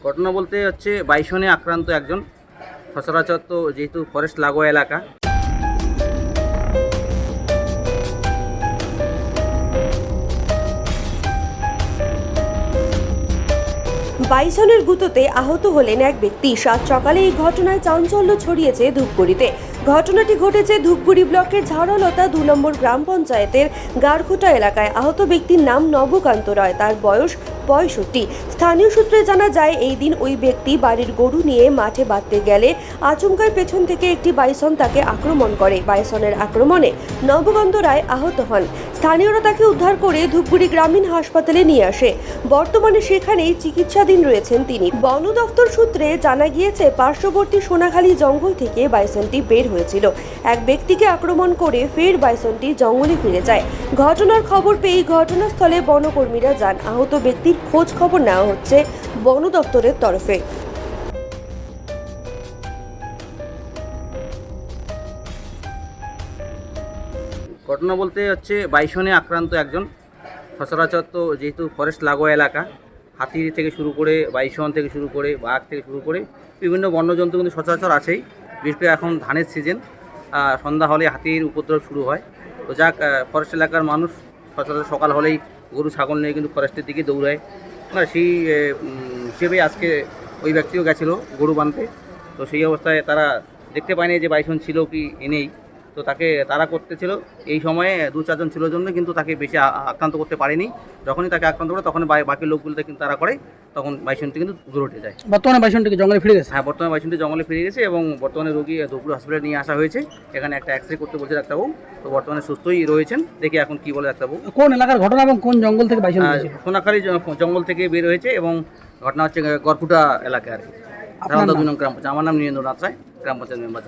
ঘটনা বলতে হচ্ছে বাইসনে আক্রান্ত একজন। সচরাচর তো যেহেতু ফরেস্ট লাগোয়া এলাকা, বাইসনের গুঁতোতে আহত হলেন এক ব্যক্তি। সাত সকালে এই ঘটনায় চাঞ্চল্য ছড়িয়েছে ধূপগুড়িতে। ঘটনাটি ঘটেছে ধূপগুড়ি ব্লকের ঝাড়লতা 2 নম্বর গ্রাম পঞ্চায়েতের গাড়খুটা এলাকায়। আহত ব্যক্তির নাম নবকান্ত রায়, তার বয়স 65। স্থানীয় সূত্রে জানা যায়, এই দিন ওই ব্যক্তি বাড়ির গরু নিয়ে মাঠে বাঁধতে গেলে আচমকায় পেছন থেকে একটি বাইসন তাকে আক্রমণ করে। বাইসনের আক্রমণে নবকান্ত রায় আহত হন। স্থানীয়রা তাকে উদ্ধার করে ধূপগুড়ি গ্রামীণ হাসপাতালে নিয়ে আসে। বর্তমানে সেখানেই চিকিৎসাধীন রয়েছেন তিনি। বন দফতর সূত্রে জানা গিয়েছে, পার্শ্ববর্তী সোনাখালী জঙ্গল থেকে বাইসনটি বের হয়েছিল। এক ব্যক্তিকে আক্রমণ করে ফের বাইসনটি জঙ্গলে ফিরে যায়। ঘটনার খবর পেয়ে ঘটনাস্থলে বনকর্মীরা যান। আহত ব্যক্তির খোঁজ খবর নেওয়া হচ্ছে বন দফতরের তরফে। ঘটনা বলতে হচ্ছে বাইসনে আক্রান্ত একজন। সচরাচর তো যেহেতু ফরেস্ট লাগোয়া এলাকা, হাতি থেকে শুরু করে বাইসন থেকে শুরু করে বাঘ থেকে শুরু করে বিভিন্ন বন্যজন্তু কিন্তু সচরাচর আছেই। বিশেষ করে এখন ধানের সিজন, সন্ধ্যা হলে হাতির উপদ্রব শুরু হয়। তো যাক, ফরেস্ট এলাকার মানুষ সচরাচর সকাল হলেই গরু ছাগল নিয়ে কিন্তু ফরেস্টের দিকে দৌড়ায়। সেই হিসেবে আজকে ওই ব্যক্তিও গেছিলো গরু বাঁধতে। তো সেই অবস্থায় তারা দেখতে পায়নি যে বাইসন ছিল কি নেই। তো তাকে তাড়া করতেছিল। এই সময়ে 2-4 জন ছিল জন্য কিন্তু তাকে বেশি আক্রান্ত করতে পারেনি। যখনই তাকে আক্রান্ত করে তখন বাকি লোকগুলোতে কিন্তু তারা করে, তখন বাইসনটি কিন্তু দূরে উঠে যায়। বর্তমানে বাইসনটিকে জঙ্গলে ফিরে গেছে। হ্যাঁ, বর্তমানে বাইসনটি জঙ্গলে ফিরে গেছে এবং বর্তমানে রোগী ধূপগুড়ি হসপিটালে নিয়ে আসা হয়েছে। এখানে একটা এক্সরে করতে বলছে ডাক্তারবাবু। তো বর্তমানে সুস্থই রয়েছেন, দেখি এখন কি বলে ডাক্তারবাবু। কোন এলাকার ঘটনা এবং কোন জঙ্গল থেকে বাইসন এসেছে? সোনাখালী জঙ্গল থেকে বের হয়েছে এবং ঘটনা হচ্ছে গড়কুটা এলাকায় আর কি। 2 নং গ্রাম পঞ্চায়েত। আমার নাম নীরেন্দ্রনাথ রায়, গ্রাম পঞ্চায়েত মেম্বার।